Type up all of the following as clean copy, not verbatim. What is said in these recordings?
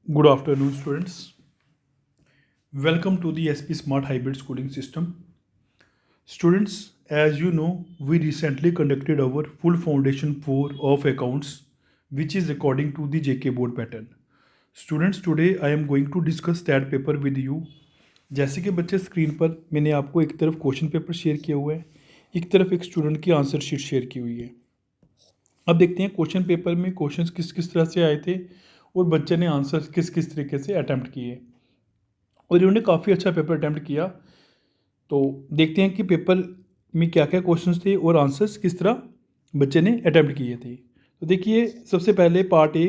Good afternoon, students. Welcome to the SP Smart Hybrid Schooling System. Students, as you know, we recently conducted our full foundation 4 of accounts, which is according to the JK board pattern. Students, today I am going to discuss that paper with you. जैसे कि बच्चे screen पर मैंने आपको एक तरफ question paper share किया हुआ है, एक तरफ एक स्टूडेंट की आंसर शीट शेयर की हुई है। अब देखते हैं क्वेश्चन पेपर में क्वेश्चंस किस किस तरह से आए थे और बच्चे ने आंसर किस किस तरीके से अटैम्प्ट किए और इन्होंने काफ़ी अच्छा पेपर अटैम्प्ट किया। तो देखते हैं कि पेपर में क्या क्या क्वेश्चंस थे और आंसर्स किस तरह बच्चे ने अटैम्प्ट किए थे। तो देखिए, सबसे पहले part a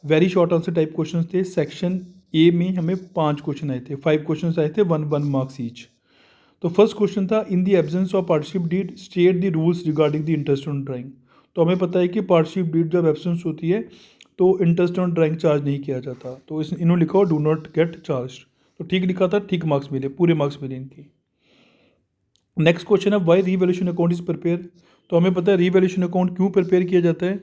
very short answer type questions थे। सेक्शन ए में हमें 5 क्वेश्चन आए थे, 5 क्वेश्चन आए थे, 1 मार्क्स ईच। तो फर्स्ट क्वेश्चन था, in the absence of partnership deed state the rules regarding the interest on drawing. तो हमें पता है कि पार्टनरशिप डीड जब एब्सेंस होती है तो इंटरेस्ट ऑन ड्राइंग चार्ज नहीं किया जाता। तो इन्होंने लिखा डू नॉट गेट चार्ज। तो ठीक लिखा था, ठीक मार्क्स मिले, पूरे मार्क्स मिले इनके। नेक्स्ट क्वेश्चन है, why revaluation account is prepare. तो हमें पता है रीवैल्यूएशन अकाउंट क्यों प्रिपेयर किया जाता है,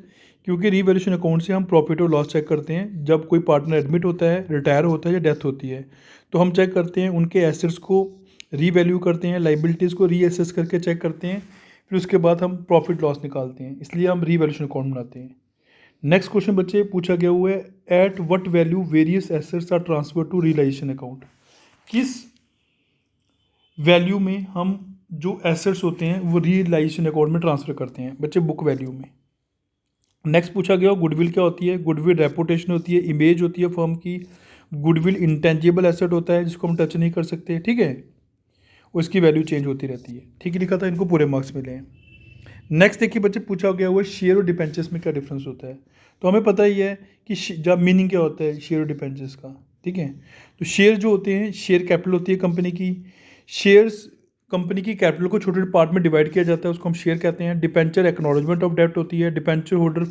क्योंकि रीवैल्यूएशन अकाउंट से हम प्रॉफिट और लॉस चेक करते हैं। जब कोई पार्टनर एडमिट होता है, रिटायर होता है या डेथ होती है, तो हम चेक करते हैं उनके एसेट्स को रीवैल्यू करते हैं, लाइबिलिटीज़ को रीअसेस करके चेक करते हैं, फिर उसके बाद हम प्रॉफिट लॉस निकालते हैं। इसलिए हम रीवैल्यूएशन अकाउंट बनाते हैं। नेक्स्ट क्वेश्चन बच्चे पूछा गया हुआ है, at what value various assets are transfer to realisation account. किस वैल्यू में हम जो एसेट्स होते हैं वो रियलाइजेशन अकाउंट में ट्रांसफ़र करते हैं बच्चे, बुक वैल्यू में। नेक्स्ट पूछा गया, गुडविल क्या होती है। गुडविल रेपुटेशन होती है, इमेज होती है फर्म की। गुडविल इंटेंजिबल एसेट होता है जिसको हम टच नहीं कर सकते, ठीक है, उसकी वैल्यू चेंज होती रहती है। ठीक लिखा था, इनको पूरे मार्क्स मिले हैं। नेक्स्ट देखिए बच्चे, पूछा गया हुआ शेयर और डिपेंचर्स में क्या डिफरेंस होता है। तो हमें पता ही है कि जब मीनिंग क्या होता है शेयर और डिपेंचर्स का, ठीक है। तो शेयर जो होते हैं, शेयर कैपिटल होती है कंपनी की। शेयर्स कंपनी की कैपिटल को छोटे छोटे पार्ट में डिवाइड किया जाता है, उसको हम शेयर कहते हैं। डिपेंचर एक्नॉलेजमेंट ऑफ डेट होती है। डिपेंचर होल्डर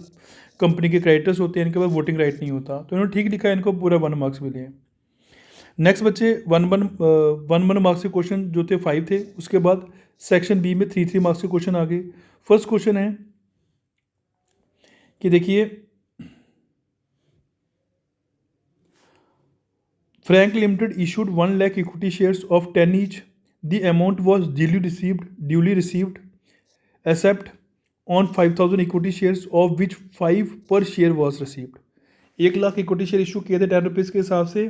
कंपनी के क्रेडिटर्स होते हैं, इनके पास वोटिंग राइट नहीं होता। तो इन्होंने ठीक लिखा है, इनको पूरा 1 मार्क्स मिले हैं। नेक्स्ट बच्चे, वन मार्क्स के क्वेश्चन जो थे 5 थे। उसके बाद सेक्शन बी में 3 मार्क्स के क्वेश्चन आ गए। फर्स्ट क्वेश्चन है कि देखिए, Frank limited issued 1 lakh equity shares of 10 each. The amount was duly received except on 5,000 equity shares of which 5 पर share was received. 1 lakh equity share issue किए थे 10 रुपीज़ के हिसाब से।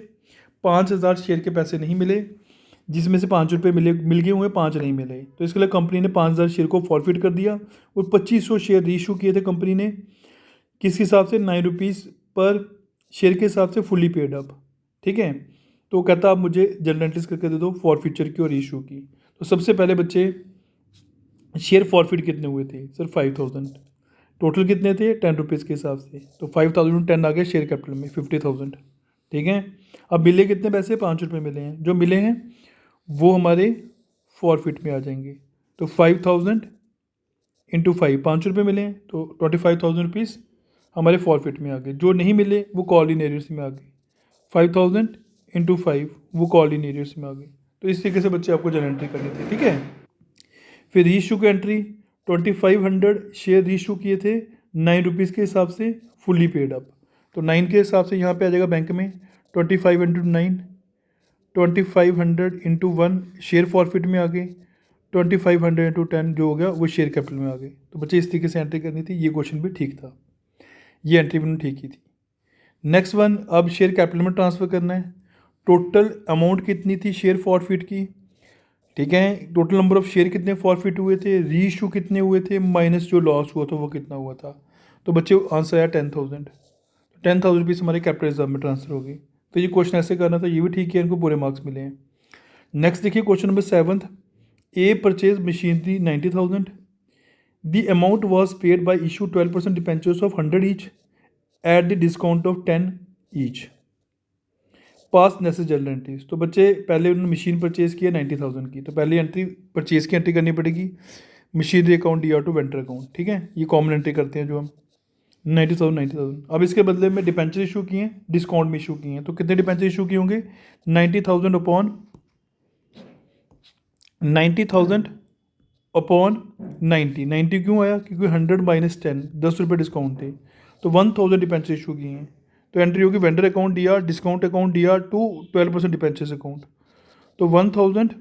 5,000 शेयर के पैसे नहीं मिले, जिसमें से 5 रुपये मिल गए हुए, 5 नहीं मिले। तो इसके लिए कंपनी ने 5,000 शेयर को फॉरफिट कर दिया और 2,500 शेयर रीइशू किए थे कंपनी ने। किस हिसाब से, 9 रुपीज़ पर शेयर के हिसाब से, फुली पेड अप, ठीक है। तो कहता आप मुझे जनरल एंट्रीज करके दे दो फॉरफिचर की और इशू की। तो सबसे पहले बच्चे, शेयर फॉरफिट कितने हुए थे सर, 5,000। टोटल कितने थे, 10 रुपीज़ के हिसाब से। तो 5,000 10 आ गए शेयर कैपिटल में, 50,000, ठीक है। अब मिले कितने पैसे, 5 रुपये मिले हैं। जो मिले हैं वो हमारे फॉरफिट में आ जाएंगे। तो 5,000 इंटू 5, 5 रुपये मिले हैं, तो 25,000 रुपीज़ हमारे फॉरफिट में आ गए। जो नहीं मिले वो कॉल इन एरियर्स में आ गए। 5,000 इंटू 5 वो कॉल इन एरियर्स में आ गए। तो इस तरीके से बच्चे आपको जनरल एंट्री करनी थी, ठीक है। फिर रीइशू की एंट्री, 2,500 शेयर रीइशू किए थे 9 रुपीज़ के हिसाब से, फुली पेड अप। तो 9 के हिसाब से यहाँ पे आ जाएगा बैंक में 25 इंटू 9, 2,500 इंटू 1 शेयर फॉरफिट में आ गए। 2,500 इंटू 10 जो हो गया वो शेयर कैपिटल में आ गए। तो बच्चे इस तरीके से एंट्री करनी थी। ये क्वेश्चन भी ठीक था, ये एंट्री भी ठीक ही थी। नेक्स्ट वन, अब शेयर कैपिटल में ट्रांसफ़र करना है। टोटल अमाउंट कितनी थी शेयर फॉरफिट की, ठीक है। टोटल नंबर ऑफ शेयर कितने फॉरफिट हुए थे, रीइशू कितने हुए थे, माइनस जो लॉस हुआ था वो कितना हुआ था। तो बच्चे आंसर आया 10,000। 10,000 रुपीज़ हमारे कैपिटल रिजर्व में ट्रांसफर हो गई। तो ये क्वेश्चन ऐसे करना था, ये भी ठीक है, इनको पूरे मार्क्स मिले हैं। नेक्स्ट देखिए question number 7, a purchase machinery 90,000। The amount was paid by issue 12% debentures of 100 each at the discount of 10 each. Pass necessary journal entries. तो बच्चे पहले उन्होंने मशीन परचेज़ किया 90,000 की, तो पहले एंट्री परचेज़ की एंट्री करनी पड़ेगी, machinery account D to vendor account, ठीक है। ये कॉमन एंट्री करते हैं जो हम 90,000। अब इसके बदले में डिपेंचर इशू किए हैं, डिस्काउंट में इशू किए हैं। तो कितने डिपेंचर इशू किए होंगे, 90,000 अपॉन 90,000 अपॉन 90 क्यों आया, क्योंकि 100 माइनस 10, 10 रुपये डिस्काउंट थे। तो 1,000 डिपेंचर इशू किए हैं। तो एंट्री होगी vendor account D R, discount account D R to 12% debentures account. तो 1000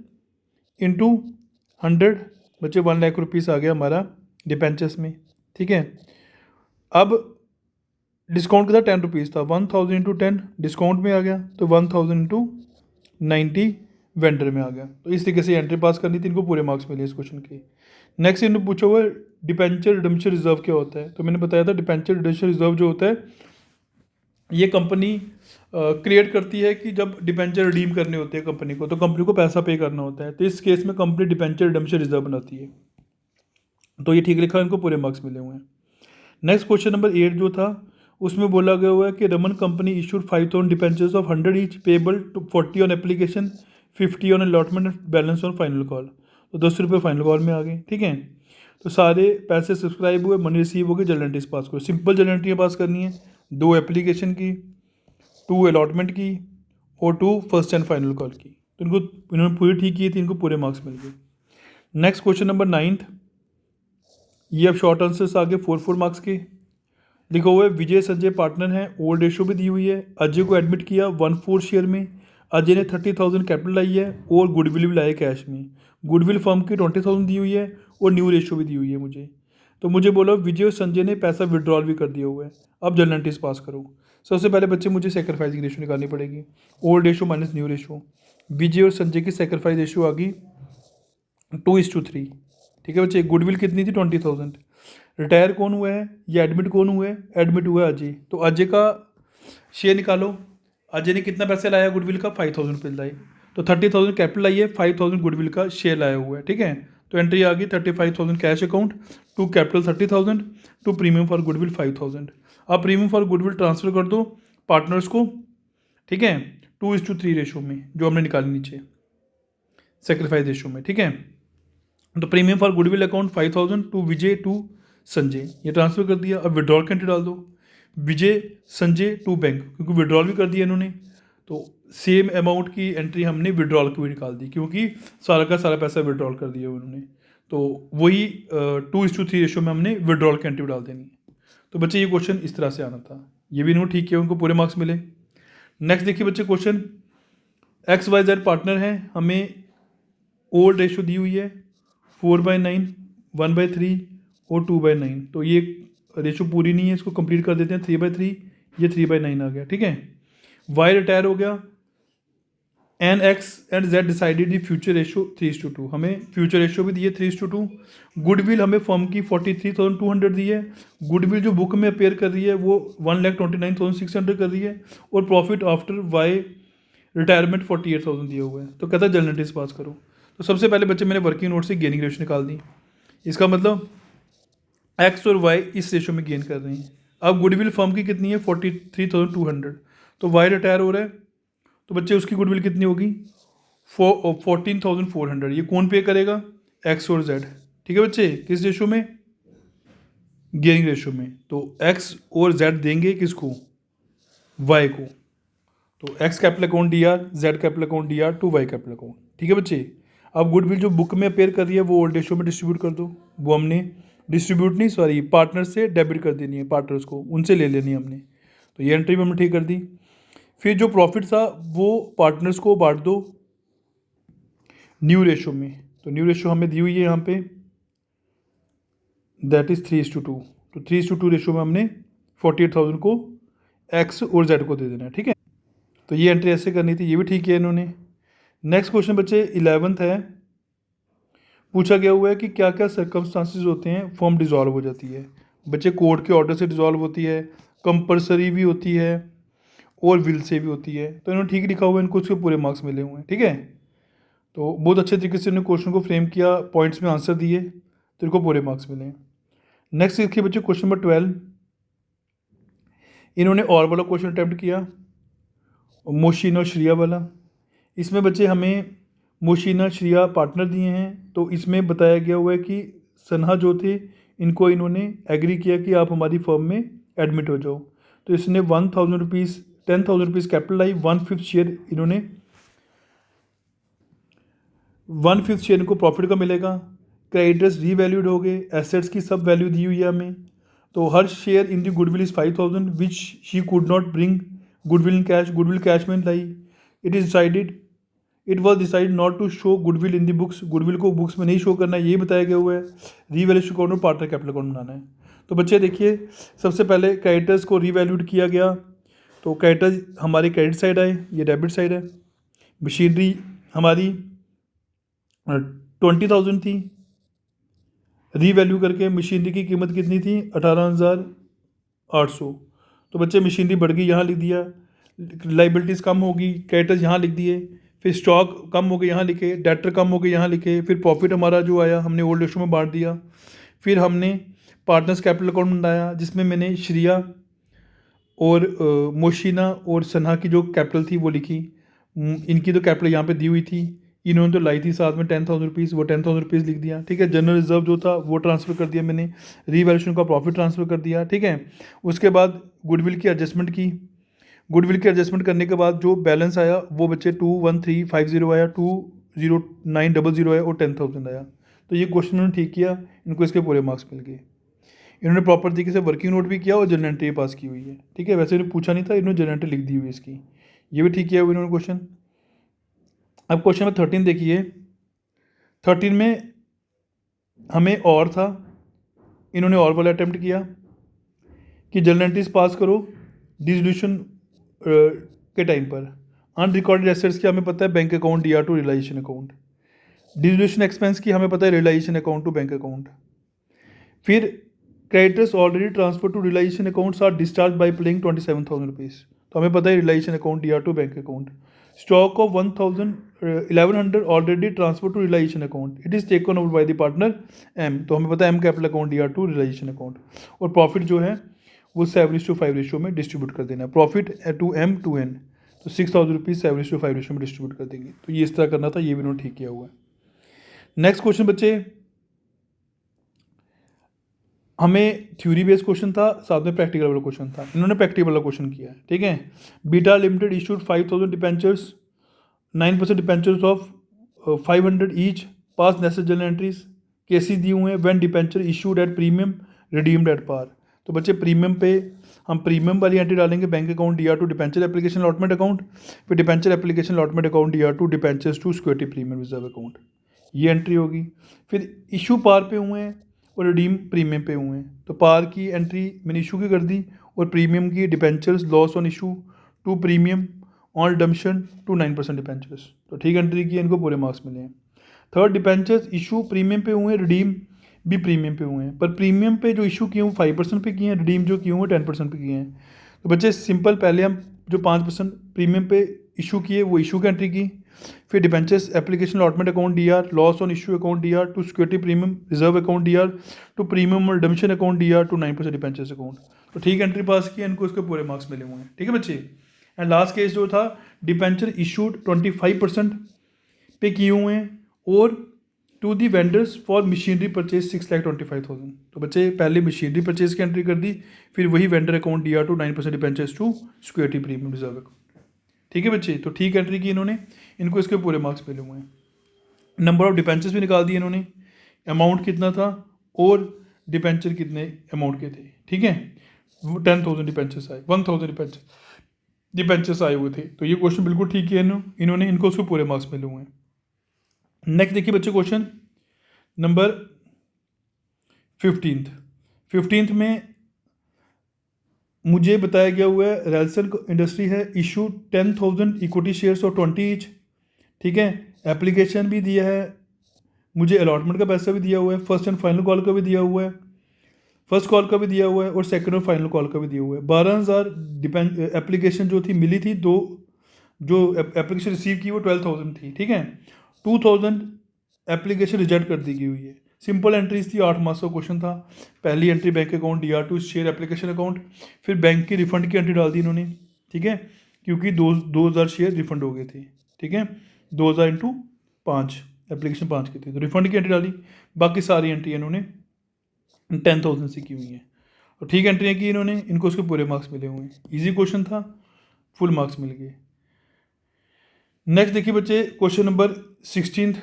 इंटू 100 बच्चे 1,00,000 रुपीज़ आ गया हमारा डिपेंचर्स में, ठीक है। अब डिस्काउंट का था 10 रुपीज़ था, 1000 इंटू 10 डिस्काउंट में आ गया, तो 1000 इंटू 90 वेंडर में आ गया। तो इस तरीके से एंट्री पास करनी थी, इनको पूरे मार्क्स मिले इस क्वेश्चन के। नेक्स्ट इन्होंने पूछा हुआ डिपेंचर रिडम्पशन रिजर्व क्या होता है। तो मैंने बताया था डिपेंचर रिडम्पशन रिजर्व जो होता है ये कंपनी क्रिएट करती है कि जब डिपेंचर रिडीम करने होते हैं कंपनी को, तो कंपनी को पैसा पे करना होता है, तो इस केस में कंपनी डिपेंचर रिडम्पशन रिजर्व बनाती है। तो ये ठीक लिखा है, इनको पूरे मार्क्स मिले हुए हैं। नेक्स्ट क्वेश्चन नंबर 8 जो था उसमें बोला गया हुआ है कि Raman company issued 5,000 debentures of 100 each payable to 40 on application, 50 on allotment and balance on final call. तो 10 रुपये फाइनल कॉल में आ गए, ठीक है। तो सारे पैसे सब्सक्राइब हुए, मनी रिसीव हो गई, जर्नल एंट्रीज पास करो। सिंपल जर्नल एंट्रियाँ पास करनी है, 2 एप्लीकेशन की, 2 अलॉटमेंट की और 2 फर्स्ट एंड फाइनल कॉल की। तो इन्होंने पूरी ठीक की थी, इनको पूरे मार्क्स मिल गए। नेक्स्ट क्वेश्चन नंबर 9, ये अब शॉर्ट आंसर्स आगे 4 मार्क्स के। लिखा हुआ है विजय संजय पार्टनर हैं, ओल्ड रेशो भी दी हुई है। अजय को एडमिट किया 1/4 शेयर में। अजय ने 30,000 कैपिटल लाई है और गुडविल भी लाए कैश में। गुडविल फर्म की 20,000 दी हुई है और न्यू रेशो भी दी हुई है मुझे। तो मुझे बोला विजय और संजय ने पैसा विड्रॉल भी कर दिया हुआ है। अब जर्नल एंट्रीज पास करो। सबसे पहले बच्चे मुझे सेक्रीफाइसिंग रेशो निकालनी पड़ेगी, old ratio minus new ratio. Vijay और संजय की सेक्रीफाइस रेशो आ गई 2:3, ठीक है बच्चे। गुडविल कितनी थी 20,000। रिटायर कौन हुआ है या एडमिट कौन हुआ है, एडमिट हुआ है अजय। तो अजय का शेयर निकालो। अजय ने कितना पैसे लाया गुडविल का, 5,000 रुपये लाए। तो 30,000 कैपिटल लाई है, 5,000 गुडविल का शेयर लाया हुआ है, ठीक है। तो एंट्री आ गई 35,000 cash account to capital 30,000 to premium for goodwill 5,000। अब प्रीमियम फॉर गुडविल ट्रांसफर कर दो पार्टनर्स को, ठीक है, 2:3 रेशो में जो हमने निकाली नीचे सेक्रीफाइस रेशो में, ठीक है। तो premium for goodwill account 5,000 to Vijay to Sanjay, ये ट्रांसफर कर दिया। अब विड्रॉल की एंट्री डाल दो, विजय संजय टू बैंक, क्योंकि विड्रॉल भी कर दिया इन्होंने। तो सेम अमाउंट की एंट्री हमने विड्रॉल की भी निकाल दी, क्योंकि सारा का सारा पैसा विड्रॉल कर दिया उन्होंने। तो वही 2:3 रेशो में हमने विड्रॉल की एंट्री डाल देनी। तो बच्चे ये क्वेश्चन इस तरह से आना था, ये भी इन्होंने ठीक किया, उनको पूरे मार्क्स मिले। नेक्स्ट देखिए बच्चे क्वेश्चन, XYZ पार्टनर हैं, हमें ओल्ड रेशो दी हुई है 4/9, 1/3 और 2/9। तो ये रेशो पूरी नहीं है, इसको कंप्लीट कर देते हैं 3/3, ये 3/9 आ गया, ठीक है। वाई रिटायर हो गया, and X and Z decided the future ratio 3:2, हमें फ्यूचर रेशो भी दी है 3:2। गुडविल हमें फर्म की 43,200 दी है। गुडविल जो बुक में अपेयर कर रही है वो 1,29,600 कर रही है और प्रॉफिट आफ्टर वाई रिटायरमेंट 48,000 दिया हुआ है। तो कहता है जर्नल एंट्रीज पास करो। तो सबसे पहले बच्चे मैंने वर्किंग नोट से गेनिंग रेशो निकाल दी। इसका मतलब एक्स और वाई इस रेशो में गेन कर रहे हैं। अब गुडविल फर्म की कितनी है 43,200, तो वाई रिटायर हो रहा है, तो बच्चे उसकी गुडविल कितनी होगी 14,400। ये कौन पे करेगा, एक्स और जेड, ठीक है बच्चे। किस रेशो में, गेनिंग रेशो में। तो एक्स और जेड देंगे किसको, वाई को। तो X capital account D R, Z capital account D R to Y capital account, ठीक है बच्चे। अब गुडविल जो बुक में अपेयर कर रही है वो ओल्ड रेशो में डिस्ट्रीब्यूट कर दो। वो हमने डिस्ट्रीब्यूट नहीं, सॉरी, पार्टनर से डेबिट कर देनी है, पार्टनर्स को उनसे ले लेनी है हमने। तो ये एंट्री भी हमने ठीक कर दी। फिर जो प्रॉफिट था वो पार्टनर्स को बांट दो न्यू रेशो में। तो न्यू रेशो हमें दी हुई है यहाँ पे, दैट इज़ 3:2। तो 3:2 रेशो में हमने 48,000 को एक्स और जेड को दे देना है, ठीक है। तो ये एंट्री ऐसे करनी थी, ये भी ठीक है इन्होंने। नेक्स्ट क्वेश्चन बच्चे 11th है। पूछा गया हुआ है कि क्या क्या सर्कमस्टांसिस होते हैं फर्म डिज़ोल्व हो जाती है। बच्चे कोर्ट के ऑर्डर से डिज़ोल्व होती है, कंपल्सरी भी होती है और विल से भी होती है। तो इन्होंने ठीक लिखा हुआ है, इनको उसके पूरे मार्क्स मिले हुए हैं, ठीक है। तो बहुत अच्छे तरीके से इन्होंने क्वेश्चन को फ्रेम किया, पॉइंट्स में आंसर दिए, तो इनको पूरे मार्क्स मिले हैं। नेक्स्ट देखिए बच्चे क्वेश्चन नंबर 12, इन्होंने और वाला क्वेश्चन अटैम्प्ट किया, मोशिन और श्रिया वाला। इसमें बच्चे हमें मोशिना श्रिया पार्टनर दिए हैं। तो इसमें बताया गया हुआ है कि सन्हा जो थे इनको इन्होंने एग्री किया कि आप हमारी फर्म में एडमिट हो जाओ। तो इसने 10,000 रुपीज़ कैपिटल लाई, 1/5 शेयर इन्होंने 1/5 शेयर इनको प्रॉफिट का मिलेगा। क्रेडिटर्स रीवैल्यूड हो गए, एसेट्स की सब वैल्यू दी हुई है हमें। तो her share in the goodwill is 5000 which she could not bring goodwill in cash. Goodwill cash में लाई। It was decide not to show goodwill in the books. Goodwill को बुक्स में नहीं शो करना है, ये बताया गया हुआ है। रीवैल्यूएशन अकाउंट और पार्टनर कैपिटल अकाउंट बनाना है। तो बच्चे देखिए, सबसे पहले क्रेडिटर्स को रीवैल्यूड किया गया। तो क्रेडिटर्स हमारी क्रेडिट साइड आए, ये डेबिट साइड है। मशीनरी हमारी 20,000 थी। रीवैल्यू करके मशीनरी की कीमत कितनी थी? 18,800। तो बच्चे मशीनरी बढ़ गई, यहाँ लिख दिया। लाइबिलिटीज़ कम होगी, क्रेडिटर्स यहाँ लिख दिए। फिर स्टॉक कम हो गए, यहाँ लिखे। डेटर कम हो गए, यहाँ लिखे। फिर प्रॉफिट हमारा जो आया हमने ओल्ड रेशो में बांट दिया। फिर हमने पार्टनर्स कैपिटल अकाउंट बनाया, जिसमें मैंने श्रिया और मोशिना और सन्हा की जो कैपिटल थी वो लिखी। इनकी तो कैपिटल यहाँ पे दी हुई थी, इन्होंने तो लाई थी साथ में 10,000 रुपीज़, वो 10,000 रुपीज़ लिख दिया। ठीक है। जनरल रिजर्व जो था वो ट्रांसफ़र कर दिया मैंने। रीवैल्यूएशन का प्रॉफिट ट्रांसफ़र कर दिया। ठीक है। उसके बाद गुडविल की एडजस्टमेंट की। गुडविल की एडजस्टमेंट करने के बाद जो बैलेंस आया वो बच्चे 21350 आया, 20900 आया और 10,000 आया। तो ये क्वेश्चन उन्होंने ठीक किया, इनको इसके पूरे मार्क्स मिल गए। इन्होंने प्रॉपर तरीके से वर्किंग नोट भी किया और जनरल एंट्री पास की हुई है। ठीक है। वैसे इन्होंने पूछा नहीं था, इन्होंने जनरल एंट्री लिख दी हुई है इसकी, ये भी ठीक किया हुआ इन्होंने क्वेश्चन। अब क्वेश्चन नंबर 13 देखिए। 13 में हमें और था, इन्होंने और वाला अटैम्प्ट किया कि जनरल एंट्रीज पास करो डिसोल्यूशन के टाइम पर। अनरिकॉर्डेड एसेट्स की हमें पता है bank account DR to realisation account. Dissolution expense की हमें पता है realisation account to bank account. फिर creditors already transfer to realisation accounts are discharge by paying 27,000 rupees. तो हमें पता है realisation account DR to bank account. Stock of 1100 already transfer to realisation account, it is taken over by the partner M। तो हमें पता है M capital account DR to realisation account. और profit जो है वो 7:5 रेशियो में डिस्ट्रीब्यूट कर देना है। Profit to M to N, तो 6,000 रुपीज़ 7:5 रेशियो में डिस्ट्रीब्यूट कर देंगे। तो ये इस तरह करना था, ये भी उन्होंने ठीक किया हुआ है। नेक्स्ट क्वेश्चन बच्चे, हमें थ्योरी बेस्ड क्वेश्चन था, साथ में प्रैक्टिकल वाला क्वेश्चन था। इन्होंने प्रैक्टिकल वाला क्वेश्चन किया है। ठीक है। Beta limited issued 5,000 debentures, 9% debentures of 500 each, pass necessary journal entries. Cases दिए हुए हैं when debenture issued at premium, redeemed at par. तो बच्चे प्रीमियम पे हम प्रीमियम वाली एंट्री डालेंगे, bank account DR to debenture application allotment account. फिर debenture application allotment account DR to debentures to security premium reserve account, ये entry होगी। फिर इशू पार पे हुए हैं और रिडीम प्रीमियम पे हुए हैं, तो पार की एंट्री मैंने इशू की कर दी और प्रीमियम की debentures loss on issue to premium on redemption to 9% debentures. तो ठीक एंट्री की, इनको पूरे मार्क्स मिले हैं। थर्ड, डिपेंचर्स इशू प्रीमियम पे हुए हैं, रिडीम भी प्रीमियम पे हुए हैं, पर प्रीमियम पे जो इशू किए हुए 5% पे किए हैं, रिडीम जो किए हुए 10% पे किए हैं। तो बच्चे सिंपल, पहले हम जो 5% प्रीमियम पे इशू किए वो इशू की एंट्री की। फिर debentures application allotment account DR, loss on issue account DR to security premium reserve account DR to premium और redemption account DR to 9% debentures account. तो ठीक एंट्री पास की, इनको इसके पूरे मार्क्स मिले हुए हैं। ठीक है बच्चे। एंड लास्ट केस जो था, डिपेंचर इशूड 25% पे किए हुए हैं और to the vendors for machinery purchase 6,25,000। तो बच्चे पहले मशीनरी परचेज की एंट्री कर दी, फिर वही vendor account DR to 9% debentures to security premium reserve account. ठीक है बच्चे। तो ठीक एंट्री की इन्होंने, इनको इसके पूरे मार्क्स मिले हुए हैं। नंबर ऑफ डिपेंचर्स भी निकाल दिए इन्होंने, अमाउंट कितना था और डिपेंचर कितने अमाउंट के थे। ठीक है। 10,000 डिपेंचर्स आए, 1,000 डिपेंचर्स आए हुए थे। तो ये क्वेश्चन बिल्कुल ठीक किया इन्होंने, इनको उसके पूरे मार्क्स मिले हुए हैं। नेक्स्ट देखिए बच्चे, क्वेश्चन नंबर 15 में मुझे बताया गया हुआ है रेलसन इंडस्ट्री है, इशू 10,000 इक्विटी शेयर्स और 20 ईच। ठीक है। एप्लीकेशन भी दिया है, मुझे अलॉटमेंट का पैसा भी दिया हुआ है, फर्स्ट एंड फाइनल कॉल का भी दिया हुआ है, फर्स्ट कॉल का भी दिया हुआ है और सेकंड और फाइनल कॉल का भी दिया हुआ है। 12,000 एप्लीकेशन जो थी मिली थी, दो जो एप्लीकेशन रिसीव की वो 12,000 थी। ठीक है। 2,000 एप्लीकेशन रिजेक्ट कर दी गई हुई है। सिंपल एंट्रीज थी, 8 मार्क्स का क्वेश्चन था। पहली entry bank account DR to share application account, फिर बैंक की रिफंड की एंट्री डाल दी इन्होंने। ठीक है। क्योंकि 2,000 शेयर रिफंड हो गए थे। ठीक है। 2,000 इंटू 5, एप्लीकेशन 5 की थी, तो रिफंड की एंट्री डाली। बाकी सारी एंट्री इन्होंने 10,000 से की हुई है। तो ठीक एंट्रियाँ की इन्होंने, इनको उसके पूरे मार्क्स मिले हुए हैं। ईजी क्वेश्चन था, फुल मार्क्स मिल गए। नेक्स्ट देखिए बच्चे, क्वेश्चन नंबर 16।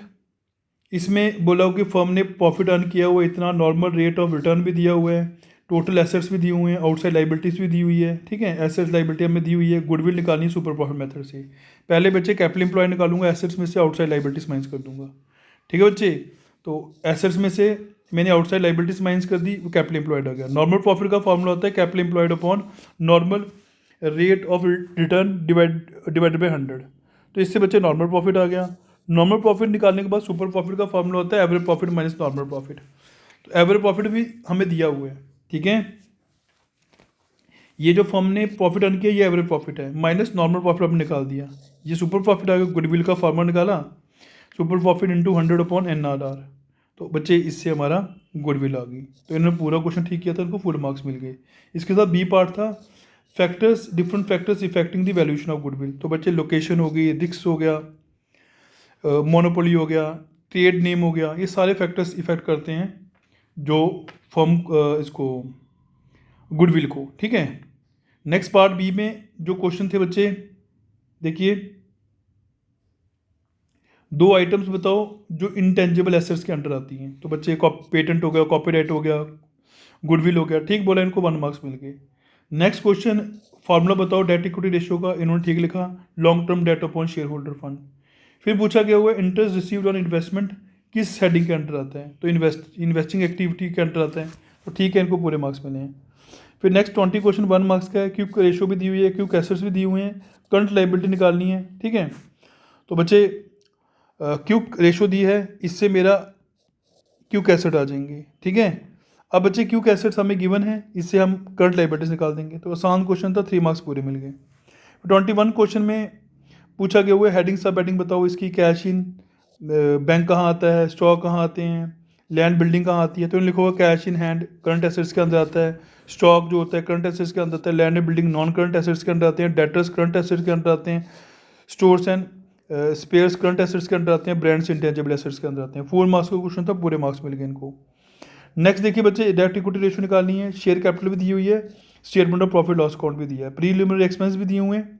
इसमें बोला हो कि फर्म ने प्रॉफिट अर्न किया हुआ इतना, नॉर्मल रेट ऑफ रिटर्न भी दिया हुआ है, टोटल एसेट्स भी दिए हुए हैं, आउटसाइड लाइबिलिटीज़ भी दी हुई है, ठीक है। एसेट्स लाइबिलिटी हमें दी हुई है, गुडविल निकालनी है सुपर प्रॉफिट मेथड से। पहले बच्चे कैपिटल एम्प्लॉय निकालूंगा, एसेट्स में से आउटसाइड लाइबिलिटीज़ माइनस कर दूंगा, ठीक है बच्चे। तो एसेट्स में से मैंने आउटसाइड लाइबिलिटीज़ माइनस कर दी, वो कैपिटल एम्प्लॉयड आ गया। नॉर्मल प्रॉफिट का फॉर्मूला होता है capital employed upon normal rate of return divided by 100। तो इससे बच्चे नॉर्मल प्रॉफिट आ गया। नॉर्मल प्रॉफिट निकालने के बाद सुपर प्रॉफिट का फॉर्मूला होता है average profit minus normal profit. तो एवरेज प्रॉफिट भी हमें दिया हुआ है, ठीक है। ये जो फर्म ने प्रॉफिट अर्न किया ये एवरेज प्रॉफिट है, माइनस नॉर्मल प्रॉफिट हमने निकाल दिया। ये सुपर प्रॉफिट आ गया, गुडविल का फॉर्मूला निकाला, super profit into 100 upon NRR। तो बच्चे इससे हमारा गुडविल आ गई। तो इन्होंने पूरा क्वेश्चन ठीक किया था, इनको फुल मार्क्स मिल गए। इसके साथ बी पार्ट था factors, different factors affecting the valuation of goodwill. तो बच्चे लोकेशन हो गई, रिस्क हो गया, मोनोपोली हो गया, ट्रेड नेम हो गया, ये सारे फैक्टर्स इफेक्ट करते हैं जो फर्म इसको गुडविल को, ठीक है। नेक्स्ट पार्ट बी में जो क्वेश्चन थे बच्चे देखिए, 2 आइटम्स बताओ जो इंटेंजिबल एसेट्स के अंडर आती हैं। तो बच्चे पेटेंट हो गया, कॉपीराइट हो गया, गुडविल हो गया, ठीक बोला, इनको 1 मार्क्स मिल गए। नेक्स्ट क्वेश्चन फार्मूला बताओ डेट इक्विटी रेशियो का, इन्होंने ठीक लिखा, long term debt upon share holder fund. फिर पूछा गया हुआ इंटरेस्ट रिसीव्ड ऑन इन्वेस्टमेंट किस हेडिंग के अंडर आता है। तो इन्वेस्टिंग एक्टिविटी के अंडर आता है, तो ठीक है, इनको पूरे मार्क्स मिले हैं। फिर नेक्स्ट 20 क्वेश्चन 1 मार्क्स का है, क्विक रेशियो भी दी हुई है, क्विक एसेट्स भी दी हुए हैं, करंट लाइबिलिटी निकालनी है, ठीक है। तो बच्चे क्विक रेशियो दी है, इससे मेरा क्विक एसेट आ जाएंगे, ठीक है। अब बच्चे क्विक एसेट्स हमें गिवन है, इससे हम करंट लाइबिलिटीज निकाल देंगे। तो आसान क्वेश्चन था, 3 मार्क्स पूरे मिल गए। 21 क्वेश्चन में पूछा गया हुआ है हेडिंग सब हेडिंग बताओ इसकी, कैश इन बैंक कहाँ आता है, स्टॉक कहाँ आते हैं, लैंड बिल्डिंग कहाँ आती है। तो लिखा हुआ cash in hand current assets के अंदर आता है, स्टॉक जो होता है करंट एसेट्स के अंदर आता है, land and building non current assets के अंदर आते हैं, डेटर्स करंट एसेट्स के अंदर आते हैं, stores and spheres current assets के अंदर आते हैं, ब्रांड्स इंटेंजिबल एसेट्स के अंदर आते हैं। 4 मार्क्स का क्वेश्चन था, पूरे मार्क्स मिल गए इनको। नेक्स्ट देखिए बच्चे, डेट इक्विटी रेशियो निकालनी है, शेयर कैपिटल भी दी हुई है, statement of profit loss account भी दिया है, प्रीलिमिनरी एक्सपेंस भी दिए हुए हैं,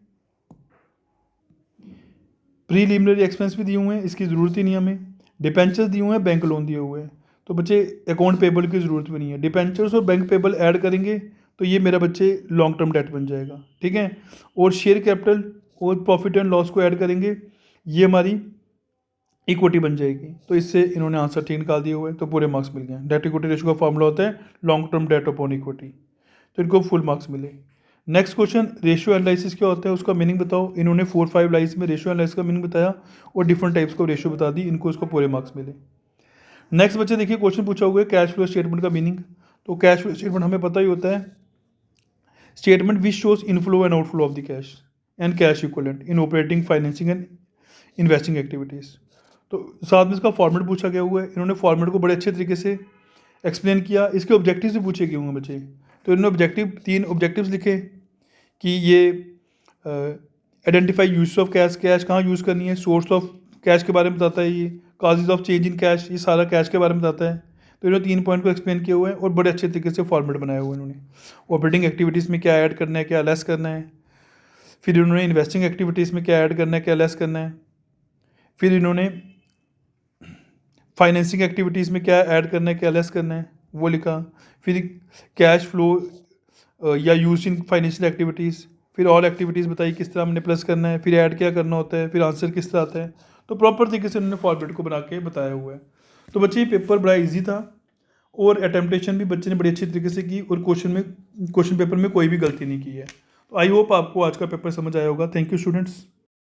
प्रीलिमिनरी एक्सपेंस भी दिए हुए हैं, इसकी ज़रूरत ही नहीं हमें। डिपेंचर्स दिए हुए हैं, बैंक लोन दिए हुए हैं, तो बच्चे अकाउंट पेबल की ज़रूरत भी नहीं है। डिपेंचर्स और बैंक पेबल ऐड करेंगे तो ये मेरा बच्चे लॉन्ग टर्म डेट बन जाएगा, ठीक है। और शेयर कैपिटल और प्रॉफिट एंड लॉस को ऐड करेंगे, ये हमारी इक्विटी बन जाएगी। तो इससे इन्होंने आंसर ठीक निकाल दिए हुए, तो पूरे मार्क्स मिल गए। डेट इक्विटी रेशियो का फॉर्मूला होता है long term debt upon equity, तो इनको फुल मार्क्स मिले। नेक्स्ट क्वेश्चन, रेशियो एनालिसिस क्या होता है उसका मीनिंग बताओ। इन्होंने 4-5 लाइन्स में रेशियो एनालिसिस का मीनिंग बताया और डिफरेंट टाइप्स को रेशियो बता दी, इनको उसको पूरे मार्क्स मिले। नेक्स्ट बच्चे देखिए, क्वेश्चन पूछा हुआ है कैश फ्लो स्टेटमेंट का मीनिंग। तो कैश फ्लो स्टेटमेंट हमें पता ही होता है, statement which shows inflow and outflow of the cash and cash equivalent in operating, financing and investing activities. तो साथ में इसका फॉर्मेट पूछा गया हुआ है, इन्होंने फॉर्मेट को बड़े अच्छे तरीके से एक्सप्लेन किया। इसके ऑब्जेक्टिव्स भी पूछे गए होंगे बच्चे, तो इन्होंने 3 ऑब्जेक्टिव्स लिखे कि ये identify use of cash, cash कहाँ यूज़ करनी है, सोर्स ऑफ कैश के बारे में बताता है, ये causes of change in cash, ये सारा कैश के बारे में बताता है। तो इन्होंने 3 पॉइंट को एक्सप्लेन किए हुए हैं और बड़े अच्छे तरीके से फॉर्मेट बनाया हुआ है इन्होंने। ऑपरेटिंग एक्टिविटीज़ में क्या ऐड करना है, क्या लेस करना है, फिर इन्होंने इन्वेस्टिंग एक्टिविटीज़ में क्या ऐड करना है, क्या लेस करना है, फिर इन्होंने फाइनेंसिंग एक्टिविटीज़ में क्या ऐड करना है, क्या लेस करना है, वो लिखा। फिर कैश फ्लो या यूज इन फाइनेंशियल एक्टिविटीज़, फिर ऑल एक्टिविटीज़ बताई किस तरह हमने प्लस करना है, फिर ऐड क्या करना होता है, फिर आंसर किस तरह आता है। तो प्रॉपर तरीके से उन्होंने फॉर्मेट को बना के बताया हुआ है। तो बच्चे ये पेपर बड़ा ईजी था और अटेम्पटेशन भी बच्चे ने बड़ी अच्छी तरीके से की और क्वेश्चन पेपर में कोई भी गलती नहीं की है। तो आई होप आपको आज का पेपर समझ आया होगा। Thank you students.